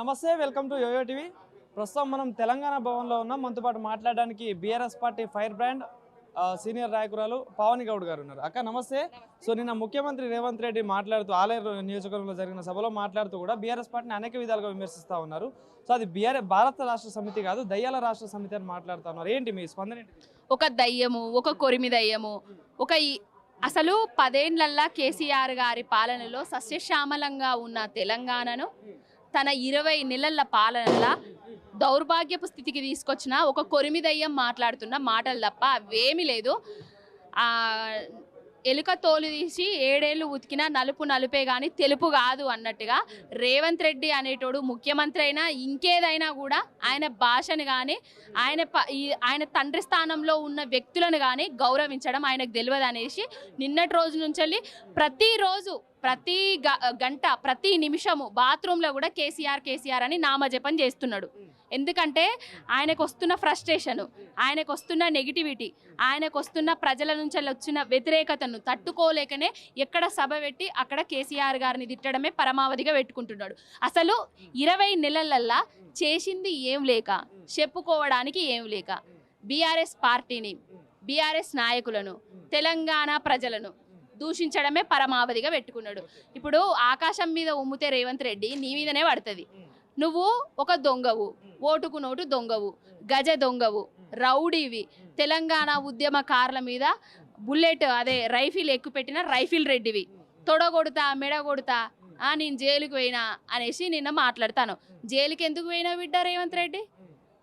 నమస్తే, welcome to yo-yo TV. ప్రస్తుతం మనం తెలంగాణ భవన్లో ఉన్నాం. మనతో పాటు మాట్లాడడానికి BRS party fire brand senior నాయకురాలు పావని గౌడ్ గారు ఉన్నారు. అక్క నమస్తే. సో నిన్న ముఖ్యమంత్రి రేవంత్ రెడ్డి మాట్లాడుతూ ఆలేరు నియోజకవర్గంలో జరిగిన సభలో మాట్లాడుతూ కూడా బీఆర్ఎస్ పార్టీని అనేక విధాలుగా విమర్శిస్తూ ఉన్నారు. సో అది భారత రాష్ట్ర సమితి కాదు, దయ్యాల రాష్ట్ర సమితి అని మాట్లాడుతూ ఉన్నారు. ఏంటి మీ స్పందన ఏంటి? ఒక దయ్యము, ఒక కొరిమి దయ్యము, అసలు 10 ఏళ్లల్లా కేసీఆర్ గారి పాలనలో సస్యశ్యామలంగా ఉన్న తెలంగాణను తన 20 నెలల పాలనలా దౌర్భాగ్యపు స్థితికి తీసుకొచ్చిన ఒక కొరిమి దయ్యం మాట్లాడుతున్న మాటలు తప్ప అవేమీ లేదు. ఎలుక తోలు తీసి 7 ఏళ్ళు ఉతికినా నలుపు నలుపే కానీ తెలుపు కాదు అన్నట్టుగా రేవంత్ రెడ్డి అనేటోడు ముఖ్యమంత్రి అయినా ఇంకేదైనా కూడా ఆయన భాషను కానీ ఆయన తండ్రి స్థానంలో ఉన్న వ్యక్తులను కానీ గౌరవించడం ఆయనకు తెలియదు అనేసి నిన్నటి రోజు నుంచి ప్రతిరోజు ప్రతి గంట ప్రతి నిమిషము బాత్రూంలో కూడా కేసీఆర్ అని నామజపం చేస్తున్నాడు. ఎందుకంటే ఆయనకు వస్తున్న ఫ్రస్ట్రేషను, ఆయనకు వస్తున్న నెగిటివిటీ, ఆయనకు వస్తున్న ప్రజల నుంచి వచ్చిన వ్యతిరేకతను తట్టుకోలేకనే ఎక్కడ సభ పెట్టి అక్కడ కేసీఆర్ గారిని తిట్టడమే పరమావధిగా పెట్టుకుంటున్నాడు. అసలు 20 నెలలల్లా చేసింది ఏం లేక, చెప్పుకోవడానికి ఏం లేక బీఆర్ఎస్ పార్టీని, బీఆర్ఎస్ నాయకులను, తెలంగాణ ప్రజలను దూషించడమే పరమావధిగా పెట్టుకున్నాడు. ఇప్పుడు ఆకాశం మీద ఉమ్మితే రేవంత్ రెడ్డి నీ మీదనే పడుతుంది. నువ్వు ఒక దొంగవు, ఓటుకు నోటు దొంగవు, గజ దొంగవు, రౌడీవి, తెలంగాణ ఉద్యమకారుల మీద బుల్లెట్ రైఫిల్ ఎక్కుపెట్టిన రైఫిల్ రెడ్డివి, తొడగొడతా మెడగొడతా నేను జైలుకి పోయినా అనేసి నిన్న మాట్లాడతాను. జైలుకి ఎందుకు పోయినా బిడ్డ రేవంత్ రెడ్డి?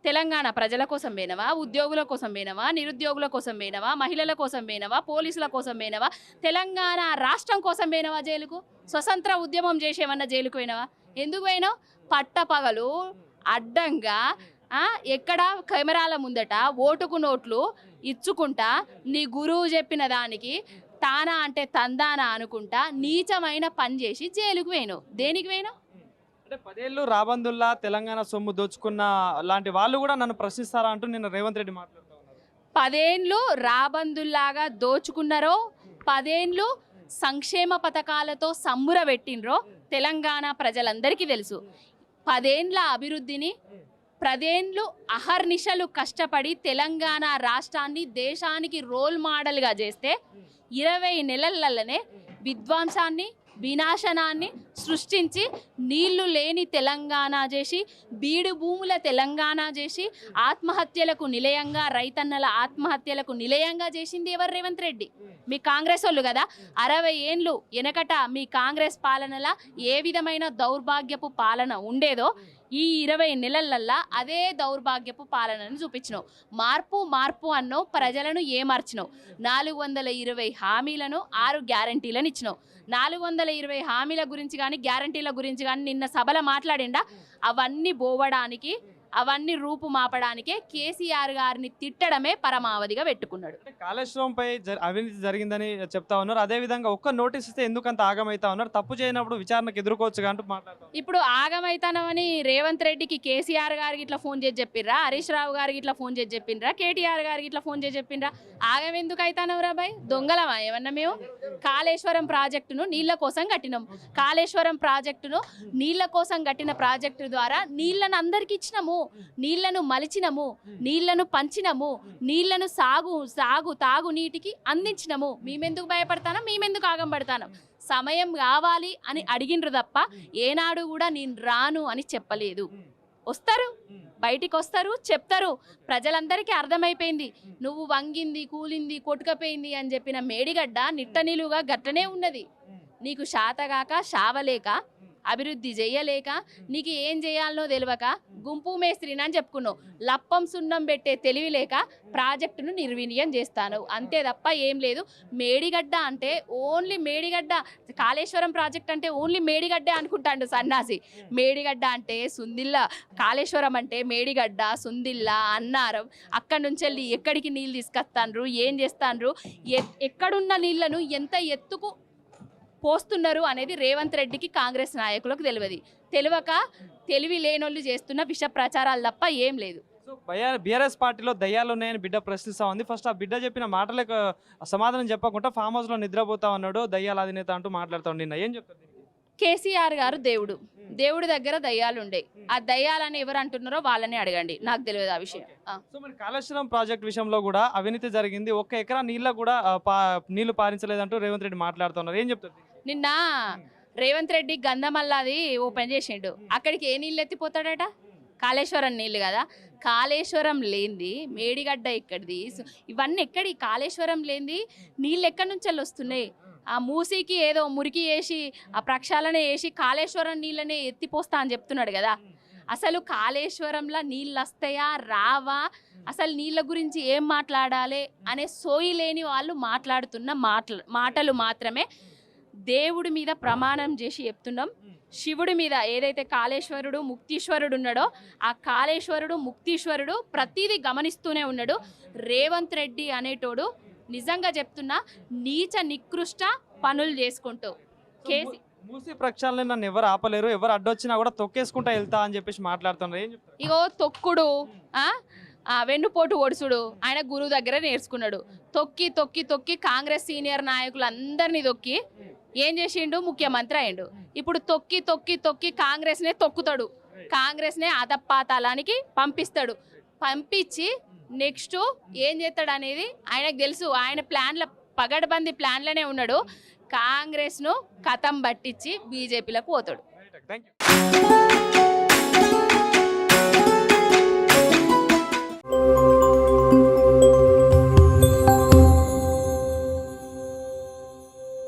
తెలంగాణ ప్రజల కోసం పోయినవా, ఉద్యోగుల కోసం పోయినవా, నిరుద్యోగుల కోసం పోయినవా, మహిళల కోసం పోయినవా, పోలీసుల కోసం పోయినవా, తెలంగాణ రాష్ట్రం కోసం పోయినవా జైలుకు? స్వతంత్ర ఉద్యమం చేసేమన్నా జైలుకు పోయినవా? ఎందుకు పోయినావు? పట్టపగలు అడ్డంగా ఎక్కడ కెమెరాల ముందట ఓటుకు నోట్లు ఇచ్చుకుంటా నీ గురువు చెప్పిన దానికి తానా అంటే తందానా అనుకుంటా నీచమైన పని చేసి జైలుకు పోయినావు. దేనికి పోయినావు? అంటే 10 ఏళ్ళు రాబందుల్లా తెలంగాణ సొమ్ము దోచుకున్న లాంటి వాళ్ళు కూడా నన్ను ప్రశ్నిస్తారా అంటూ నిన్న రేవంత్ రెడ్డి మాట్లాడుతూ ఉన్నారు. 10 ఏళ్ళు రాబందుల్లాగా దోచుకున్నారో, 10 ఏళ్ళు సంక్షేమ పథకాలతో సమ్ముర పెట్టినరో తెలంగాణ ప్రజలందరికీ తెలుసు. 10 ఏళ్ళ అభివృద్ధిని, 10 ఏళ్ళు అహర్నిశలు కష్టపడి తెలంగాణ రాష్ట్రాన్ని దేశానికి రోల్ మోడల్గా చేస్తే 20 నెలలనే విధ్వంసాన్ని, వినాశనాన్ని సృష్టించి నీళ్లు లేని తెలంగాణ చేసి, బీడు భూముల తెలంగాణ చేసి, ఆత్మహత్యలకు నిలయంగా, రైతన్నల ఆత్మహత్యలకు నిలయంగా చేసింది ఎవరు? రేవంత్ రెడ్డి. మీ కాంగ్రెస్ వాళ్ళు కదా. 60 ఏళ్ళు వెనకట మీ కాంగ్రెస్ పాలనలా ఏ విధమైన దౌర్భాగ్యపు పాలన ఉండేదో ఈ 20 నెలలల్లా అదే దౌర్భాగ్యపు పాలనను చూపించినావు. మార్పు అన్నో ప్రజలను ఏమార్చినావు. 420 హామీలను 6 గ్యారంటీలను ఇచ్చినావు. 420 హామీల గురించి కానీ గ్యారంటీల గురించి కానీ నిన్న సభలో మాట్లాడిండా? అవన్నీ పోవడానికి, అవన్నీ రూపు మాపడానికే కేసీఆర్ గారిని తిట్టడమే పరమావధిగా పెట్టుకున్నాడు. కాళేశ్వరంపై అవినీతి జరిగిందని చెప్తా ఉన్నారు. అదే విధంగా ఒక్క నోటీస్ ఇస్తే ఎందుకంత ఆగమైతా ఉన్నారు? తప్పు చేయనప్పుడు విచారణకు ఎదుర్కోవచ్చు అంటూ మాట్లాడతారు. ఇప్పుడు ఆగమైతానమని రేవంత్ రెడ్డికి కేసీఆర్ గారికి ఇట్లా ఫోన్ చేసి చెప్పిర్రా, హరీష్ రావు గారికి ఇట్లా ఫోన్ చేసి చెప్పిండ్రా, కేటీఆర్ గారికి ఇట్లా ఫోన్ చేసి చెప్పిండ్రా? ఆగం ఎందుకు అవుతానవరా బాయ్? దొంగలమా ఏమన్నా మేము? కాళేశ్వరం ప్రాజెక్టును నీళ్ల కోసం కట్టినాం. కాళేశ్వరం ప్రాజెక్టును నీళ్ల కోసం కట్టిన ప్రాజెక్టు ద్వారా నీళ్లను అందరికి ఇచ్చినాము, నీళ్లను మలిచినము, నీళ్లను పంచినము, నీళ్లను తాగు నీటికి అందించినము. మేమెందుకు భయపడతానా? మేమెందుకు ఆగం పడతాను? సమయం కావాలి అని అడిగినరు తప్ప ఏనాడు కూడా నేను రాను అని చెప్పలేదు. వస్తారు, బయటికి వస్తారు, చెప్తారు. ప్రజలందరికీ అర్థమైపోయింది. నువ్వు వంగింది, కూలింది, కొట్టుకపోయింది అని చెప్పిన మేడిగడ్డ నిట్టనిలుగా గట్టనే ఉన్నది. నీకు శాతగాక, శావలేక, అభివృద్ధి చేయలేక, నీకు ఏం చేయాలనో తెలియక గుంపు మేస్త్రిని అని చెప్పుకున్నావు. లప్పం సున్నం పెట్టే తెలివి లేక ప్రాజెక్టును నిర్వీర్యం చేస్తాను, అంతే తప్ప ఏం లేదు. మేడిగడ్డ అంటే ఓన్లీ మేడిగడ్డ, కాళేశ్వరం ప్రాజెక్ట్ అంటే ఓన్లీ మేడిగడ్డే అనుకుంటాడు సన్నాసి. మేడిగడ్డ అంటే సుందిల్ల, కాళేశ్వరం అంటే మేడిగడ్డ, సుందిల్ల, అన్నారం. అక్కడి నుంచి వెళ్ళి ఎక్కడికి నీళ్ళు తీసుకొస్తాండ్రు, ఏం చేస్తాండ్రు, ఎక్కడున్న నీళ్లను ఎంత ఎత్తుకు పోస్తున్నారు అనేది రేవంత్ రెడ్డికి, కాంగ్రెస్ నాయకులకు తెలియక తెలివి లేనోళ్ళు చేస్తున్న విష ప్రచారాలు తప్ప ఏం లేదు. సో బీఆర్ఎస్ పార్టీలో దయ్యాలు ఉన్నాయని బిడ్డ ప్రశ్నిస్తా ఉంది. ఫస్ట్ ఆ బిడ్డ చెప్పిన మాటలకు సమాధానం చెప్పకుండా ఫామ్ హౌస్లో నిద్రపోతా ఉన్నాడు దయ్యాల అధినేత అంటూ మాట్లాడుతూ నిన్న ఏం చెప్తారు? కేసీఆర్ గారు దేవుడి దగ్గర దయ్యాలు ఉండే. ఆ దయ్యాలని ఎవరు అంటున్నారో వాళ్ళని అడగండి, నాకు తెలియదు ఆ విషయం. సో మరి కాళేశ్వరం ప్రాజెక్ట్ విషయంలో కూడా అవినీతి జరిగింది, 1 ఎకరా నీళ్ళ కూడా నీళ్లు పారించలేదంటూ రేవంత్ రెడ్డి మాట్లాడుతున్నారు, ఏం చెప్తారు? నిన్న రేవంత్ రెడ్డి గంధమల్లాది ఓపెన్ చేసిండు, అక్కడికి ఏ నీళ్ళు ఎత్తిపోతాడట? కాళేశ్వరం నీళ్ళు కదా. కాళేశ్వరం లేనిది మేడిగడ్డ ఎక్కడిది? ఇవన్నీ ఎక్కడి? కాళేశ్వరం లేనిది నీళ్ళు ఎక్కడి నుంచి వస్తున్నాయి? ఆ మూసీకి ఏదో మురికి వేసి ఆ ప్రక్షాళన వేసి కాళేశ్వరం నీళ్ళనే ఎత్తిపోస్తా అని చెప్తున్నాడు కదా. అసలు కాళేశ్వరంలో నీళ్ళు వస్తాయా రావా, అసలు నీళ్ళ గురించి ఏం మాట్లాడాలి అనే సోయి లేని వాళ్ళు మాట్లాడుతున్న మాటలు మాత్రమే. దేవుడి మీద ప్రమాణం చేసి చెప్తున్నాం, శివుడి మీద ఏదైతే కాళేశ్వరుడు ముక్తీశ్వరుడు ఉన్నాడో ఆ కాళేశ్వరుడు ముక్తీశ్వరుడు ప్రతిదీ గమనిస్తూనే ఉన్నాడు. రేవంత్ రెడ్డి అనేటోడు నిజంగా చెప్తున్నా నీచ నికృష్ట పనులు చేసుకుంటూ మూసీ ప్రక్షాళన నన్ను ఎవరు ఆపలేరు, ఎవరు అడ్డొచ్చినా కూడా తొక్కేసుకుంటా వెళ్తా అని చెప్పేసి మాట్లాడుతున్నారు, ఏం చెప్తారు? ఇగో తొక్కుడు వెన్నుపోటు ఒడుసుడు ఆయన గురువు దగ్గర నేర్చుకున్నాడు. తొక్కి తొక్కి తొక్కి కాంగ్రెస్ సీనియర్ నాయకులందరినీ తొక్కి ఏం చేసిండు? ముఖ్యమంత్రి అయిండు. ఇప్పుడు తొక్కి తొక్కి తొక్కి కాంగ్రెస్నే తొక్కుతాడు, కాంగ్రెస్నే అధపాతాళానికి పంపిస్తాడు. పంపించి నెక్స్ట్ ఏం చేస్తాడు అనేది ఆయనకు తెలుసు. ఆయన ప్లాన్ల పగడ్బందీ ప్లాన్లనే ఉన్నాడు. కాంగ్రెస్ను కథం పట్టించి బీజేపీలకు పోతాడు. Thank you.